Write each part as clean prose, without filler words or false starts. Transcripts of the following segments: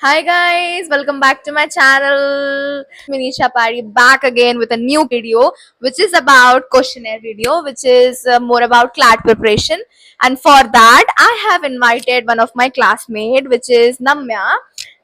Hi guys, welcome back to my channel. Manisha Pari back again with a new video which is about questionnaire video which is more about CLAT preparation, and for that I have invited one of my classmate which is Namya.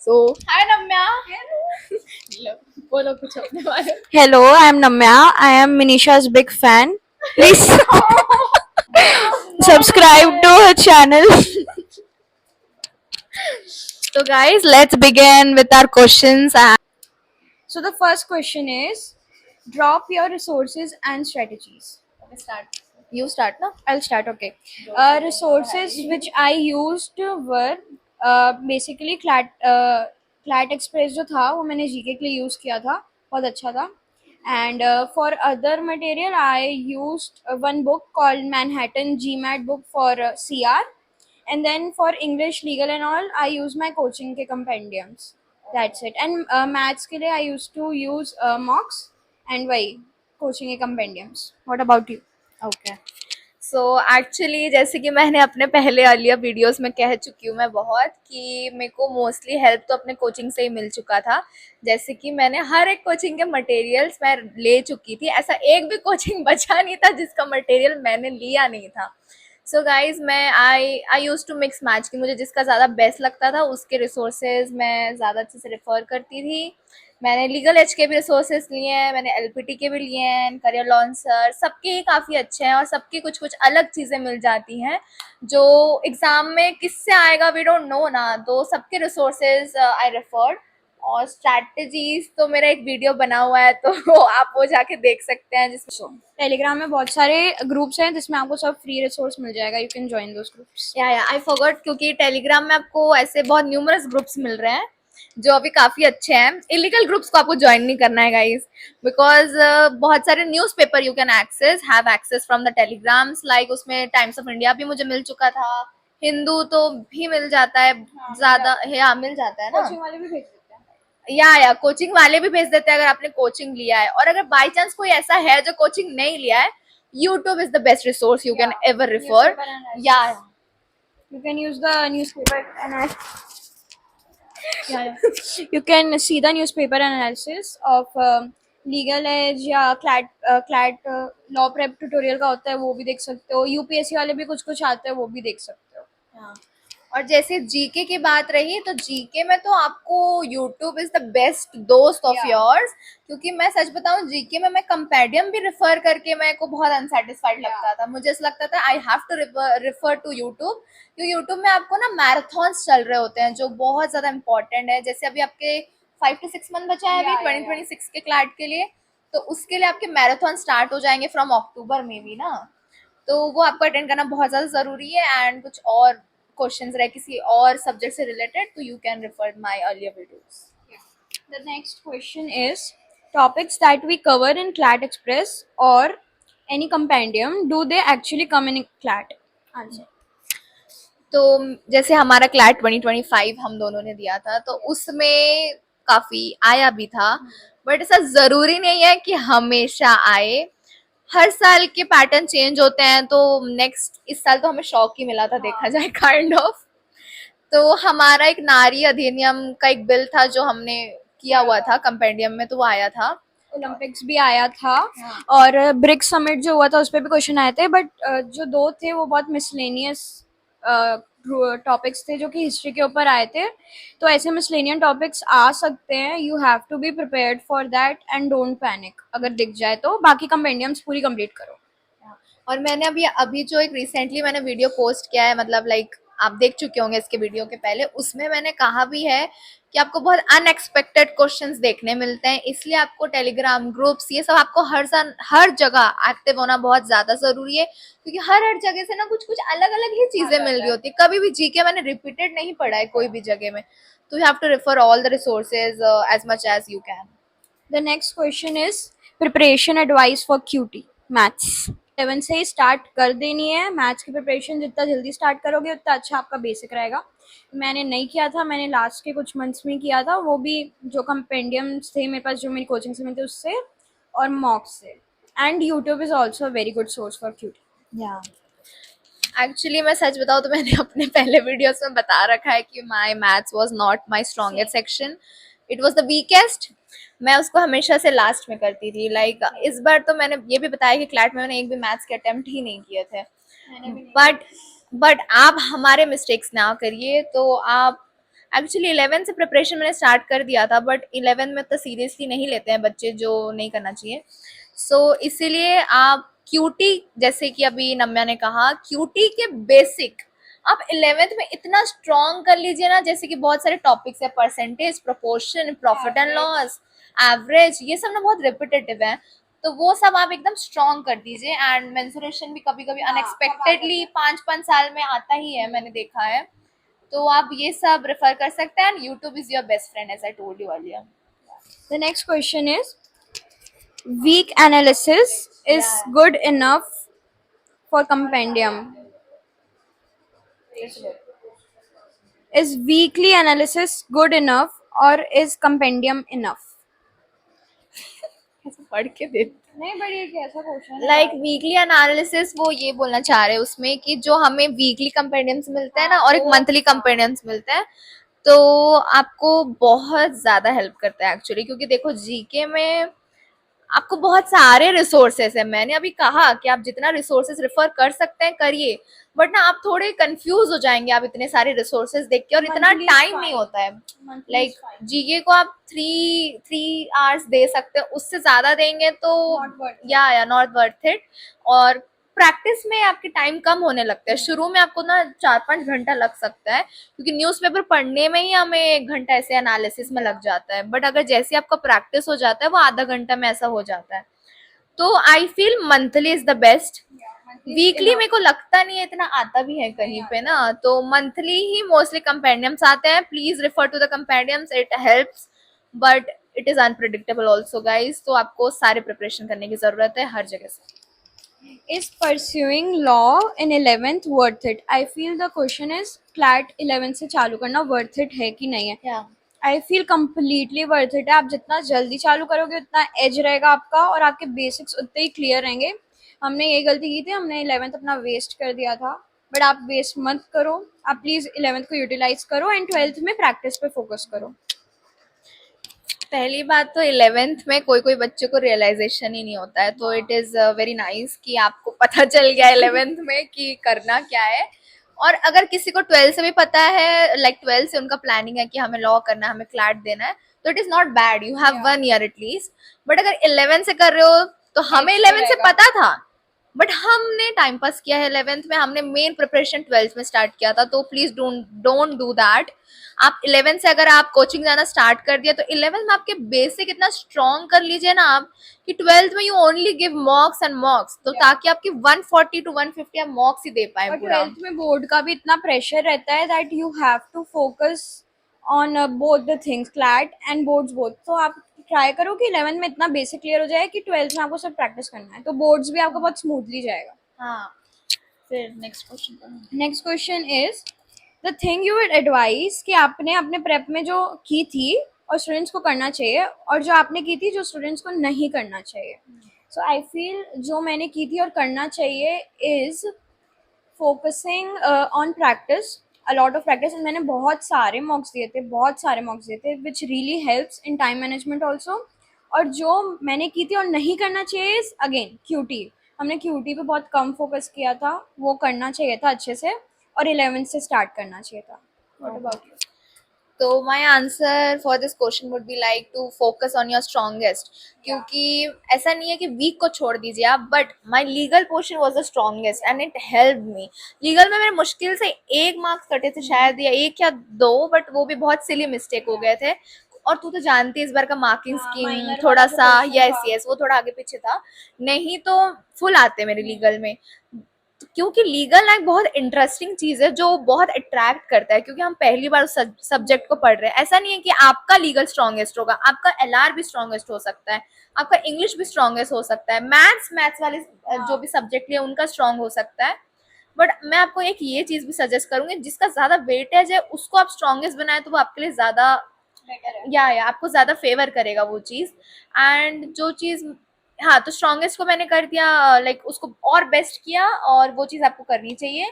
So hi Namya. Hello. बोलो कुछ अपने बारे में. Hello, I am Namya. I am Manisha's big fan. Please subscribe to her channel. So guys, let's begin with our questions. So the first question is, drop your resources and strategies. Start. You start na. I'll start. Okay. Resources which I used were basically Clat Express जो था वो मैंने GK के लिए use किया था, बहुत अच्छा था. And for other material, I used one book called Manhattan GMAT book for CR, and then for English legal and all, I use my coaching के compendiums. That's it. And maths के लिए I used to use mocks and वही coaching के compendiums. What about you? Okay. So actually जैसे कि मैंने अपने पहले अर्लियर वीडियोस में कह चुकी हूँ मैं बहुत कि मेरे को मोस्टली हेल्प तो अपने कोचिंग से ही मिल चुका था. जैसे कि मैंने हर एक कोचिंग के मटेरियल्स मैं ले चुकी थी. ऐसा एक भी कोचिंग बचा नहीं था जिसका मटेरियल मैंने लिया नहीं था. सो गाइज मैं आई यूज टू मिक्स मैच कि मुझे जिसका ज़्यादा बेस्ट लगता था उसके रिसोर्सेज मैं ज़्यादा अच्छे से रेफ़र करती थी. मैंने लीगल एज के भी रिसोर्सेज लिए हैं, मैंने एलपीटी के भी लिए हैं, करियर लॉन्सर सबके ही काफ़ी अच्छे हैं और सबकी कुछ कुछ अलग चीज़ें मिल जाती हैं जो एग्ज़ाम में किससे आएगा वी डोंट नो ना. तो सबके रिसोर्सेज आई रेफर्ड. और स्ट्रैटेजीज तो मेरा एक वीडियो बना हुआ है तो आप वो जाके देख सकते हैं जिसमें टेलीग्राम में बहुत सारे ग्रुप्स हैं जिसमें आपको सब फ्री रिसोर्स मिल जाएगा. You can join those groups. या आई फॉरगॉट क्योंकि टेलीग्राम में आपको ऐसे बहुत न्यूमरस ग्रुप्स मिल रहे हैं जो अभी काफ़ी अच्छे हैं. इलीगल ग्रुप्स को आपको ज्वाइन नहीं करना है गाइस बिकॉज बहुत सारे newspaper you can have access from the telegrams. Like उसमें टाइम्स ऑफ इंडिया भी मुझे मिल चुका था, हिंदू तो भी मिल जाता है ज़्यादा. हाँ मिल जाता है ना. कोचिंग वाले भी भेज देते हैं. या कोचिंग वाले भी भेज देते हैं अगर आपने कोचिंग लिया है. और अगर बाई चांस कोई ऐसा है जो कोचिंग नहीं लिया है, YouTube is the best resource you can ever refer. या You can use the newspaper you can see the newspaper analysis of legal edge या क्लैट लॉ प्रेप ट्यूटोरियल का होता है, वो भी देख सकते हो. यूपीएससी वाले भी कुछ कुछ आते हैं, वो भी देख सकते हो. हाँ. और जैसे जीके की बात रही तो जीके में तो आपको यूट्यूब इज द बेस्ट दोस्त ऑफ योर्स. क्योंकि मैं सच बताऊं जीके में मैं कंपेडियम भी रिफर करके मेरे को बहुत अनसेटिस्फाइड लगता था. मुझे ऐसा लगता था I have to refer to YouTube क्योंकि यूट्यूब में आपको ना मैराथॉन्स चल रहे होते हैं जो बहुत ज़्यादा इंपॉर्टेंट है. जैसे अभी आपके 5 to 6 मंथ बचा है अभी 2026 के क्लैट के लिए, तो उसके लिए आपके मैराथन स्टार्ट हो जाएंगे फ्रॉम अक्टूबर में भी ना. तो वो आपको अटेंड करना बहुत ज़्यादा ज़रूरी है. एंड कुछ और क्वेश्चंस रहे किसी और सब्जेक्ट से रिलेटेड तो you can refer my earlier videos. The next question is, topics that we cover in CLAT Express or any compendium, do they actually come in CLAT? Answer. तो जैसे हमारा क्लैट 2025 हम दोनों ने दिया था तो उसमें काफ़ी आया भी था, बट ऐसा ज़रूरी नहीं है कि हमेशा आए. हर साल के पैटर्न चेंज होते हैं. तो नेक्स्ट इस साल तो हमें शौक ही मिला था देखा जाए काइंड ऑफ. तो हमारा एक नारी अधिनियम का एक बिल था जो हमने किया हुआ था कंपेंडियम में, तो वो आया था. ओलंपिक्स भी आया था. और ब्रिक्स समिट जो हुआ था उस पर भी क्वेश्चन आए थे, बट जो दो थे वो बहुत मिसलेनियस टॉपिक्स थे जो कि हिस्ट्री के ऊपर आए थे. तो ऐसे मिसलेनियस टॉपिक्स आ सकते हैं. You have to be prepared for that and don't panic. अगर दिख जाए तो बाकी कंपेंडियम्स पूरी कंप्लीट करो. और मैंने अभी अभी जो एक रिसेंटली मैंने वीडियो पोस्ट किया है, मतलब लाइक आप देख चुके होंगे इसके वीडियो के पहले, उसमें मैंने कहा भी है कि आपको बहुत अनएक्सपेक्टेड क्वेश्चंस देखने मिलते हैं. इसलिए आपको टेलीग्राम ग्रुप्स ये सब आपको हर जगह एक्टिव होना बहुत ज़्यादा ज़रूरी है क्योंकि हर जगह से ना कुछ कुछ अलग अलग ही चीज़ें मिल रही होती है. कभी भी जीके मैंने रिपीटेड नहीं पढ़ा है कोई भी जगह में. तो you have to refer all the resources as much as you can. The next question is preparation advice for QT maths. 7 से ही स्टार्ट कर देनी है मैथ्स की प्रिपरेशन. जितना जल्दी स्टार्ट करोगे उतना अच्छा आपका बेसिक रहेगा. मैंने नहीं किया था, मैंने लास्ट के कुछ मंथ्स में किया था, वो भी जो कंपेंडियम्स थे मेरे पास जो मेरी कोचिंग से मिलते उससे और मॉक्स से. And YouTube is also very good source for QT. या एक्चुअली मैं सच बताऊँ तो मैंने अपने पहले वीडियोस में बता रखा है कि my maths was not my strongest section, it was the weakest. मैं उसको हमेशा से लास्ट में करती थी। लाइक इस बार तो मैंने ये भी बताया कि क्लैट में मैंने एक भी मैथ्स के अटेम्प्ट ही नहीं किए थे। बट आप हमारे मिस्टेक्स ना करिए। तो आप एक्चुअली 11 से प्रिपरेशन मैंने स्टार्ट कर दिया था, बट 11 में तो सीरियसली नहीं लेते हैं बच्चे, जो नहीं करना चाहिए। सो इसीलिए आप क्यूटी, जैसे कि अभी नम्या ने कहा, क्यूटी के बेसिक आप 11th में इतना स्ट्रॉन्ग कर लीजिए ना। जैसे कि बहुत सारे टॉपिक्स है, percentage, proportion, profit and loss, average, ये सब ना बहुत रिपीटेटिव है। तो वो सब आप एकदम स्ट्रॉन्ग कर दीजिए। एंड मेंसुरेशन भी कभी कभी अनएक्सपेक्टेडली 5-5 साल में आता ही है, मैंने देखा है। तो आप ये सब रेफर कर सकते हैं। YouTube is your best friend, as I told you earlier. The next question is, weak analysis is good enough for compendium? Is weekly analysis good enough or is compendium enough? ऐसे पढ़ के दे। नहीं, but ये कैसा question है? Like weekly analysis, वो ये बोलना चाह रहे हैं उसमें कि जो हमें वीकली कंपेंडियम्स मिलते हैं ना, और एक मंथली कंपेंडियम्स मिलते हैं, तो आपको बहुत ज्यादा हेल्प करता है एक्चुअली। क्योंकि देखो जीके में आपको बहुत सारे रिसोर्सेस है। मैंने अभी कहा कि आप जितना रिसोर्सेस रेफर कर सकते हैं करिए, बट ना आप थोड़े कंफ्यूज हो जाएंगे आप इतने सारे रिसोर्सेस देख के, और इतना Monthly is टाइम नहीं fine. होता है। Monthly is like fine. GK को आप 3 आवर्स दे सकते हैं, उससे ज्यादा देंगे तो Not worth it. या नॉट वर्थ इट। और प्रैक्टिस में आपके टाइम कम होने लगता है। शुरू में आपको ना 4-5 घंटा लग सकता है, क्योंकि न्यूज़पेपर पढ़ने में ही हमें 1 घंटा ऐसे एनालिसिस में लग जाता है। बट अगर जैसे आपका प्रैक्टिस हो जाता है, वो आधा घंटा में ऐसा हो जाता है। तो I feel monthly is the best. Weekly मेरे को लगता नहीं है इतना आता भी है कहीं पे ना, तो मंथली ही मोस्टली कंपेंडियम्स आते हैं। Please refer to the compendiums, it helps, but it is unpredictable also guys. तो आपको सारे प्रिपरेशन करने की जरूरत है हर जगह से। Is pursuing law in 11th worth it? I feel the question is CLAT 11 से चालू करना worth it है कि नहीं है? I feel completely worth it है। आप जितना जल्दी चालू करोगे उतना एज रहेगा आपका, और आपके बेसिक्स उतने ही क्लियर रहेंगे। हमने ये गलती की थी, हमने 11th अपना वेस्ट कर दिया था, बट आप वेस्ट मत करो। आप प्लीज़ 11th को यूटिलाइज करो एंड 12th में प्रैक्टिस पे फोकस करो। पहली बात तो 11th में कोई कोई बच्चे को रियलाइजेशन ही नहीं होता है, तो इट इज वेरी नाइस कि आपको पता चल गया 11th में कि करना क्या है। और अगर किसी को 12th से भी पता है, लाइक 12th से उनका प्लानिंग है कि हमें लॉ करना है, हमें क्लैट देना है, तो it is not bad, you have 1 year at least. But अगर 11th से कर रहे हो, तो हमें 11th से पता था, बट हमने टाइम पास किया है 11th में। हमने मेन प्रिपरेशन 12th में स्टार्ट किया था। तो प्लीज डोंट डू दैट। आप 11th से अगर आप कोचिंग जाना स्टार्ट कर दिया, तो 11th में आपके बेसिक इतना स्ट्रॉन्ग कर लीजिए ना आप, कि 12th में यू ओनली गिव मॉक्स एंड मॉक्स, तो ताकि आपकी 140 to 150 आप मॉक्स ही दे पाए पूरा। 12th में बोर्ड का भी इतना प्रेशर रहता है that you have to focus on both the things, CLAT and boards both. तो आप ट्राई करो कि 11th में इतना बेसिक क्लियर हो जाए कि 12th में आपको सब प्रैक्टिस करना है, तो बोर्ड्स भी आपका बहुत स्मूथली जाएगा। हाँ, फिर next question. Next question is the thing you would advise कि आपने अपने प्रेप में जो की थी और स्टूडेंट्स को करना चाहिए, और जो आपने की थी जो स्टूडेंट्स को नहीं करना चाहिए। सो आई फील जो मैंने की थी और करना चाहिए is focusing on practice, a lot of practice. मैंने बहुत सारे मॉक्स दिए थे which really helps in time management also. और जो मैंने की थी और नहीं करना चाहिए इज अगेन क्यूटी। हमने क्यूटी पे बहुत कम फोकस किया था, वो करना चाहिए था अच्छे से, और 11th से स्टार्ट करना चाहिए था। What about you? तो my answer for this question would be like to focus on your strongest. क्योंकि ऐसा नहीं है कि वीक को छोड़ दीजिए आप, but my legal portion was the strongest and it help me. Legal में मेरे मुश्किल से 1 मार्क्स कटे थे शायद, या 1 या 2, बट वो भी बहुत सिली मिस्टेक हो गए थे। और तू तो जानती है इस बार का मार्किंग स्कीम थोड़ा सा, यस वो थोड़ा आगे पीछे था, नहीं तो फुल आते मेरे लीगल में। क्योंकि लीगल ना एक बहुत इंटरेस्टिंग चीज है, जो बहुत अट्रैक्ट करता है, क्योंकि हम पहली बार उस सब्जेक्ट को पढ़ रहे हैं। ऐसा नहीं है कि आपका लीगल स्ट्रॉन्गेस्ट होगा, आपका एलआर भी स्ट्रॉन्गेस्ट हो सकता है, आपका इंग्लिश भी स्ट्रॉन्गेस्ट हो सकता है, मैथ्स वाले जो भी सब्जेक्ट लिए उनका स्ट्रॉन्ग हो सकता है। बट मैं आपको एक ये चीज भी सजेस्ट करूंगी, जिसका ज्यादा वेटेज है उसको आप स्ट्रॉन्गेस्ट बनाए, तो वो आपके लिए ज्यादा या आपको ज्यादा फेवर करेगा वो चीज। एंड जो चीज, हाँ, तो स्ट्रॉन्गेस्ट को मैंने कर दिया, लाइक उसको और बेस्ट किया, और वो चीज आपको करनी चाहिए।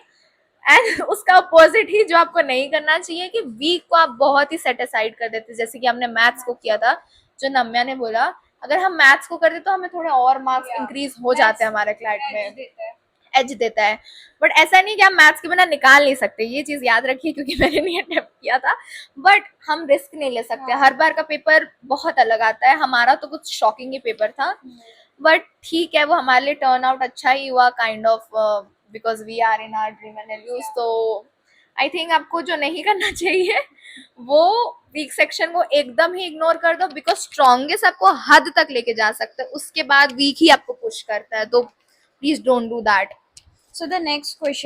एंड उसका अपोजिट ही जो आपको नहीं करना चाहिए कि वीक को आप बहुत ही सेट असाइड कर देते, जैसे कि हमने मैथ्स को किया था, जो नम्या ने बोला अगर हम मैथ्स को करते तो हमें थोड़े और मार्क्स इंक्रीज हो जाते हैं हमारे क्लास में, एज देता है। बट ऐसा नहीं कि हम मैथ्स के बिना निकाल नहीं सकते, ये चीज याद रखिए क्योंकि मैंने नहीं अटेम्प्ट किया था। बट हम रिस्क नहीं ले सकते, हर बार का पेपर बहुत अलग आता है, हमारा तो कुछ शॉकिंग ही पेपर था। बट ठीक है, वो हमारे लिए टर्न आउट अच्छा ही हुआ kind of, because we are in our dream end. तो आई थिंक आपको जो नहीं करना चाहिए वो वीक सेक्शन को एकदम ही इग्नोर कर दो, बिकॉज स्ट्रॉन्गेस्ट आपको हद तक लेके जा सकता है, उसके बाद वीक ही आपको पुश करता है, तो please don't do that. So the next question